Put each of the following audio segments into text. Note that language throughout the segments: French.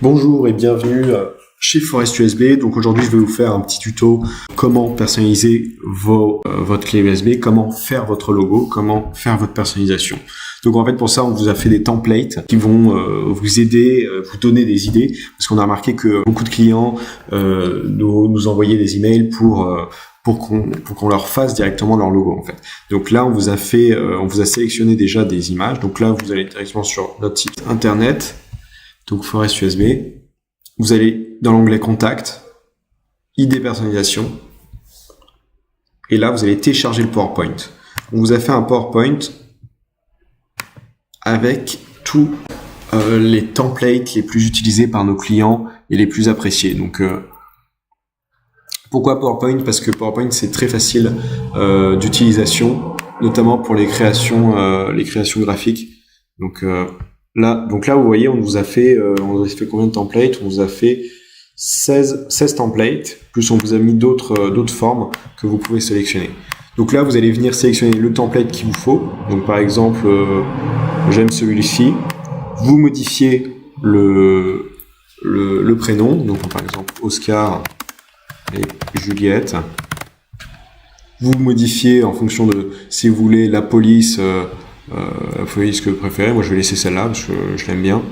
Bonjour et bienvenue chez Forest USB. Donc aujourd'hui, je vais vous faire un petit tuto comment personnaliser votre clé USB, comment faire votre logo, comment faire votre personnalisation. Donc en fait, pour ça, on vous a fait des templates qui vont vous aider, vous donner des idées, parce qu'on a remarqué que beaucoup de clients nous envoyaient des emails pour qu'on leur fasse directement leur logo en fait. Donc là, on vous a sélectionné déjà des images. Donc là, vous allez directement sur notre site internet. Donc Forest USB, vous allez dans l'onglet Contact, ID personnalisation, et là vous allez télécharger le PowerPoint. On vous a fait un PowerPoint avec tous les templates les plus utilisés par nos clients et les plus appréciés. Donc pourquoi PowerPoint? Parce que PowerPoint c'est très facile d'utilisation, notamment pour les créations graphiques. Donc là, vous voyez, on vous a fait combien de templates? On vous a fait 16 templates, plus on vous a mis d'autres formes que vous pouvez sélectionner. Donc là, vous allez venir sélectionner le template qu'il vous faut. Donc par exemple, j'aime celui-ci. Vous modifiez le prénom. Donc par exemple, Oscar et Juliette. Vous modifiez en fonction de, si vous voulez, la police... vous voyez ce que vous préférez. Moi je vais laisser celle-là parce que je l'aime bien.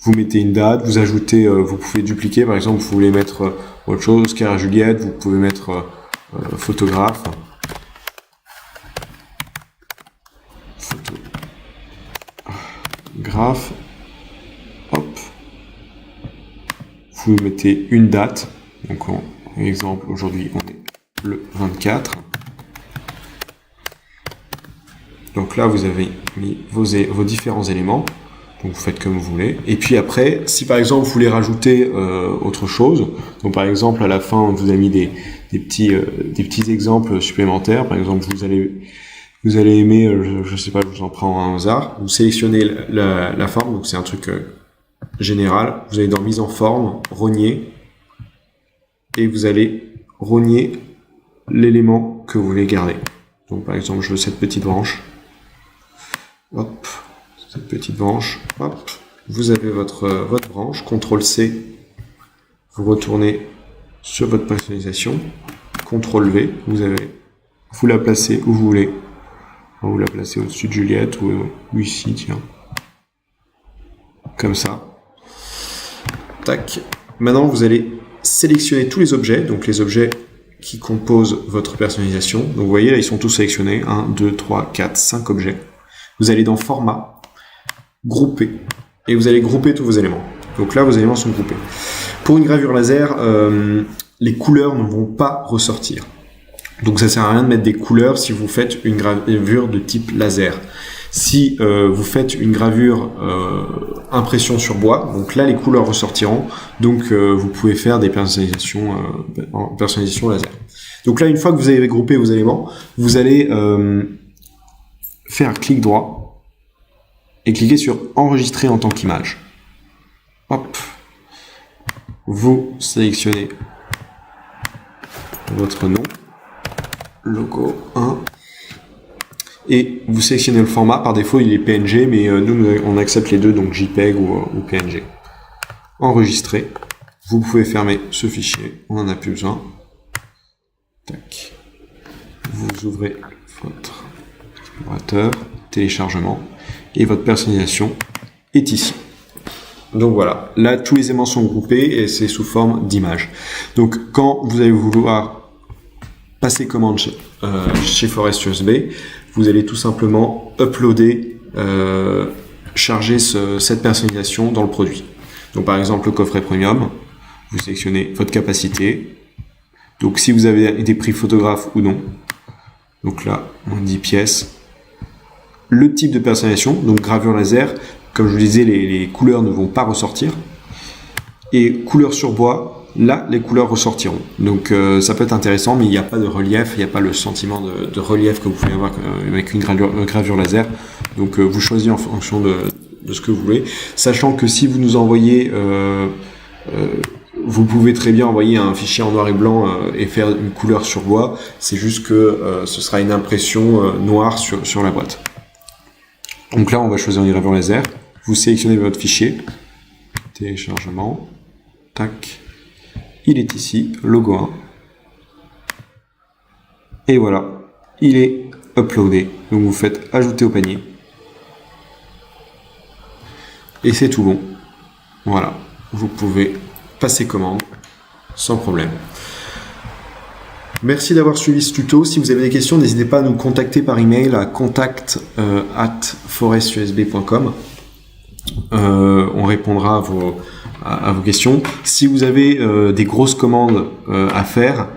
Vous mettez une date, vous ajoutez, vous pouvez dupliquer, par exemple vous voulez mettre autre chose, Oscar et Juliette, vous pouvez mettre photographe. Photographe. Hop. Vous mettez une date. Donc en exemple aujourd'hui on est le 24. Donc là, vous avez mis vos différents éléments. Donc vous faites comme vous voulez. Et puis après, si par exemple vous voulez rajouter autre chose, donc par exemple à la fin on vous a mis des petits exemples supplémentaires. Par exemple, vous allez aimer, je sais pas, je vous en prends un hasard. Vous sélectionnez la forme, donc c'est un truc général. Vous allez dans mise en forme, rogner, et vous allez rogner l'élément que vous voulez garder. Donc par exemple, je veux cette petite branche. Hop, cette petite branche, hop, vous avez votre branche, CTRL-C, vous retournez sur votre personnalisation, CTRL-V, vous la placez où vous voulez. Vous la placez au-dessus de Juliette ou ici, tiens. Comme ça. Tac. Maintenant, vous allez sélectionner tous les objets, donc les objets qui composent votre personnalisation. Donc vous voyez, là, ils sont tous sélectionnés. 1, 2, 3, 4, 5 objets. Vous allez dans Format, Grouper, et vous allez grouper tous vos éléments. Donc là, vos éléments sont groupés. Pour une gravure laser, les couleurs ne vont pas ressortir. Donc ça sert à rien de mettre des couleurs si vous faites une gravure de type laser. Si vous faites une gravure impression sur bois, donc là les couleurs ressortiront. Donc vous pouvez faire des personnalisations laser. Donc là, une fois que vous avez groupé vos éléments, vous allez faire un clic droit et cliquer sur enregistrer en tant qu'image. Hop, vous sélectionnez votre nom, logo 1, et vous sélectionnez le format. Par défaut il est PNG, mais nous on accepte les deux, donc JPEG ou PNG. Enregistrer, vous pouvez fermer ce fichier, on n'en a plus besoin. Tac. Vous ouvrez votre explorateur, téléchargement, et votre personnalisation est ici. Donc voilà, là tous les éléments sont groupés et c'est sous forme d'image. Donc quand vous allez vouloir passer commande chez Forest USB, vous allez tout simplement uploader, charger cette personnalisation dans le produit. Donc par exemple le coffret premium, vous sélectionnez votre capacité. Donc si vous avez des prix photographes ou non. Donc là, on dit pièces. Le type de personnalisation, donc gravure laser, comme je vous disais, les couleurs ne vont pas ressortir. Et couleur sur bois, là, les couleurs ressortiront. Donc ça peut être intéressant, mais il n'y a pas de relief, il n'y a pas le sentiment de relief que vous pouvez avoir avec une gravure laser. Donc vous choisissez en fonction de ce que vous voulez. Sachant que si vous nous envoyez... vous pouvez très bien envoyer un fichier en noir et blanc et faire une couleur sur bois. C'est juste que ce sera une impression noire sur la boîte. Donc là, on va choisir une gravure laser. Vous sélectionnez votre fichier. téléchargement, tac, il est ici, logo 1, et voilà, il est uploadé. Donc vous faites ajouter au panier, et c'est tout bon. Voilà, vous pouvez passer commande sans problème. Merci d'avoir suivi ce tuto. Si vous avez des questions, n'hésitez pas à nous contacter par email à contact@forestusb.com. On répondra à vos questions. Si vous avez des grosses commandes à faire,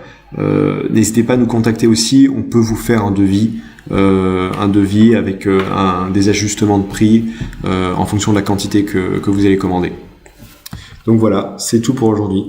n'hésitez pas à nous contacter aussi. On peut vous faire un devis avec des ajustements de prix en fonction de la quantité que vous allez commander. Donc voilà, c'est tout pour aujourd'hui.